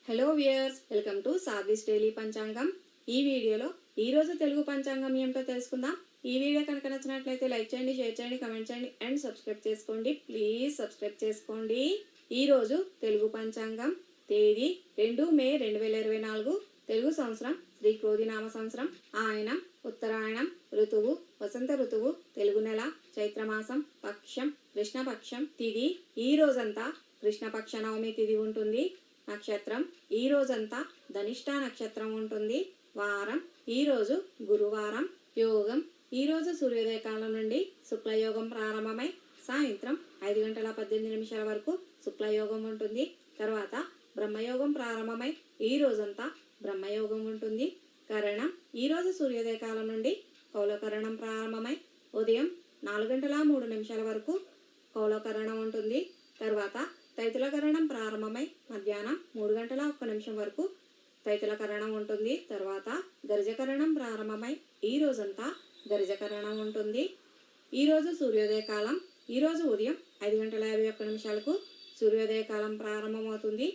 Hello viewers, welcome to Sadhvi's daily panchangam. ఈ వీడియోలో ఈ రోజు తెలుగు పంచాంగం ఏమిటో తెలుసుకుందాం. ఈ వీడియో కనుక నచ్చినట్లయితే లైక్ చేయండి, షేర్ చేయండి, కమెంట్ చేయండి అండ్ సబ్స్క్రైబ్ చేసుకోండి. ప్లీజ్ సబ్స్క్రైబ్ చేసుకోండి. ఈ రోజు తెలుగు పంచాంగం తేదీ 2 మే 2024, తెలుగు సంవత్సరం శ్రీ క్రోధినామ సంవత్సరం, ఆయనం ఉత్తరాయణం, ఋతువు వసంత ఋతువు, తెలుగు నెల చైత్రమాసం, పక్షం కృష్ణపక్షం, తిథి ఈ రోజంతా కృష్ణపక్ష నవమి తిథి ఉంటుంది. నక్షత్రం ఈ రోజంతా ధనిష్ట నక్షత్రం ఉంటుంది. వారం ఈ రోజు గురువారం. యోగం ఈ రోజు సూర్యోదయ కాలం నుండి శుక్లయోగం ప్రారంభమై సాయంత్రం 5:18 వరకు శుక్లయోగం ఉంటుంది. తర్వాత బ్రహ్మయోగం ప్రారంభమై ఈ రోజంతా బ్రహ్మయోగం ఉంటుంది. కరణం ఈ రోజు సూర్యోదయ కాలం నుండి కౌలకరణం ప్రారంభమై ఉదయం 4:03 వరకు కౌలకరణం ఉంటుంది. తర్వాత తైతులకరణం ప్రారంభమై మధ్యాహ్నం 3:01 వరకు తైతులకరణం ఉంటుంది. తర్వాత గరిజకరణం ప్రారంభమై ఈ రోజంతా గరిజకరణం ఉంటుంది. ఈరోజు సూర్యోదయ కాలం ఈరోజు ఉదయం 5:51 సూర్యోదయ కాలం ప్రారంభమవుతుంది.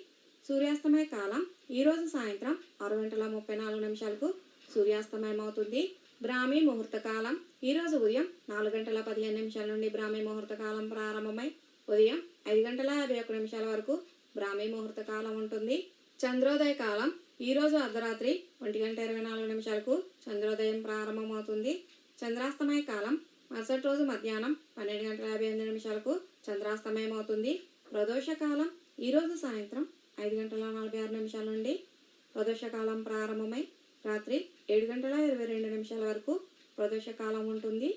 సూర్యాస్తమయ కాలం ఈరోజు సాయంత్రం 6:34 సూర్యాస్తమయం అవుతుంది. బ్రాహ్మీ ముహూర్త కాలం ఈరోజు ఉదయం 4:15 నుండి బ్రాహ్మీ ముహూర్త కాలం ప్రారంభమై ఉదయం 5:51 వరకు బ్రాహ్మీ ముహూర్త కాలం ఉంటుంది. చంద్రోదయ కాలం ఈరోజు అర్ధరాత్రి 1:24 చంద్రోదయం ప్రారంభమవుతుంది. చంద్రాస్తమయ కాలం మరుసటి రోజు మధ్యాహ్నం 12:58 చంద్రాస్తమయం అవుతుంది. ప్రదోష కాలం ఈరోజు సాయంత్రం 5:46 నుండి ప్రదోష కాలం ప్రారంభమై రాత్రి 7:22 వరకు ప్రదోష కాలం ఉంటుంది.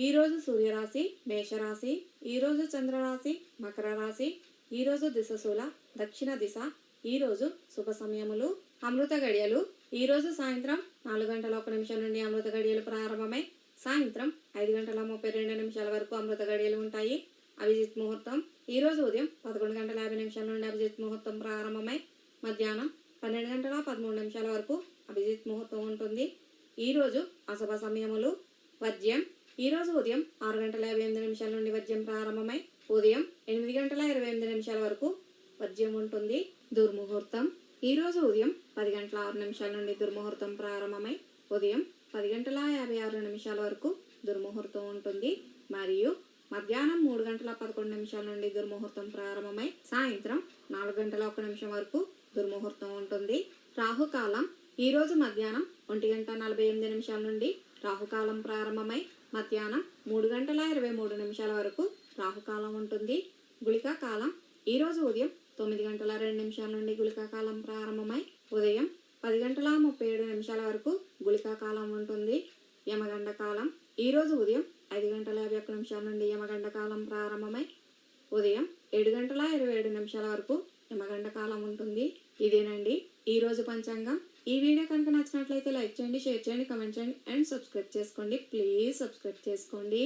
ఈరోజు సూర్యరాశి మేషరాశి, ఈరోజు చంద్రరాశి మకర రాశి, ఈరోజు దిశశూల దక్షిణ దిశ, ఈరోజు శుభ సమయములు అమృత గడియలు ఈరోజు సాయంత్రం 4:01 నుండి అమృత గడియలు ప్రారంభమై సాయంత్రం 5:32 వరకు అమృత గడియలు ఉంటాయి. అభిజిత్ ముహూర్తం ఈరోజు ఉదయం 11:50 నుండి అభిజిత్ ముహూర్తం ప్రారంభమై మధ్యాహ్నం 12:13 వరకు అభిజిత్ ముహూర్తం ఉంటుంది. ఈరోజు అశుభ సమయములు వర్జ్యం ఈరోజు ఉదయం 6:58 నుండి వర్జ్యం ప్రారంభమై ఉదయం 8:28 వరకు వర్జ్యం ఉంటుంది. దుర్ముహూర్తం ఈరోజు ఉదయం 10:06 నుండి దుర్ముహూర్తం ప్రారంభమై ఉదయం 10:56 వరకు దుర్ముహూర్తం ఉంటుంది. మరియు మధ్యాహ్నం 3:11 నుండి దుర్ముహూర్తం ప్రారంభమై సాయంత్రం 4:01 వరకు దుర్ముహూర్తం ఉంటుంది. రాహుకాలం ఈరోజు మధ్యాహ్నం 1:48 నుండి రాహుకాలం ప్రారంభమై మధ్యాహ్నం 3:23 వరకు రాహుకాలం ఉంటుంది. గుళికా కాలం ఈరోజు ఉదయం 9:02 నుండి గుళికా కాలం ప్రారంభమై ఉదయం 10:37 వరకు గుళికా కాలం ఉంటుంది. యమగండ కాలం ఈరోజు ఉదయం 5:51 నుండి యమగండ కాలం ప్రారంభమై ఉదయం 7:27 వరకు యమగండ కాలం ఉంటుంది. ఇదేనండి ఈరోజు పంచాంగం. ఈ వీడియో కనుక నచ్చినట్లయితే లైక్ చేయండి, షేర్ చేయండి, కమెంట్ చేయండి అండ్ సబ్స్క్రైబ్ చేసుకోండి. ప్లీజ్ సబ్స్క్రైబ్ చేసుకోండి.